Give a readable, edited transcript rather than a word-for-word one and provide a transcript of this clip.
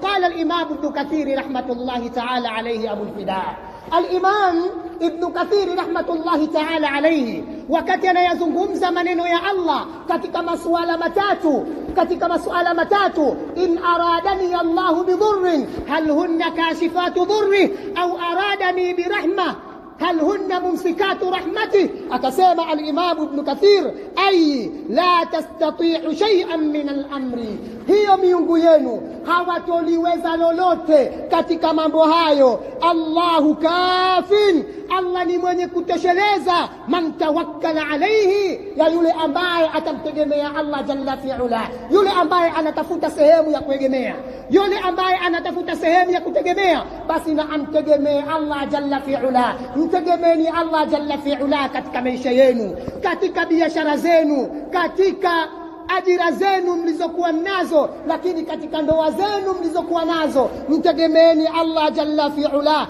قال الإمام ابن كثير رحمة الله تعالى عليه أبو الفداء. الإمام ابن كثير رحمة الله تعالى عليه wakati anayazungumza maneno ya Allah katika masuala matatu, in aradani Allahu bidhurrin hal hunna kashifatu dhurri au aradani birahma hal hunna mumsikatu rahmati. Akasema al-Imam Ibn Kathir, ay la tastati'u shay'an min al-amri, hiyo miungu yenu hawatoliweza lolote katika mambo hayo. Allahu kafin, Allah ni mwenye kutosheleza. Man tawakkala alayhi, ya yule ambaye atamtegemea Allah jalla fi'ala, yule ambaye anatafuta sehemu ya kuegemea, yule ambaye anatafuta sehemu ya kutegemea, basi na amtegemee Allah jalla fi'ala. Mtegemeeni Allah jalla fi'ala katika maisha yenu, katika biashara zenu, katika ajira zenu mlizokuwa nazo, lakini katika ndoa zenu mlizokuwa nazo, mtegemeeni Allah jalla fi'ala.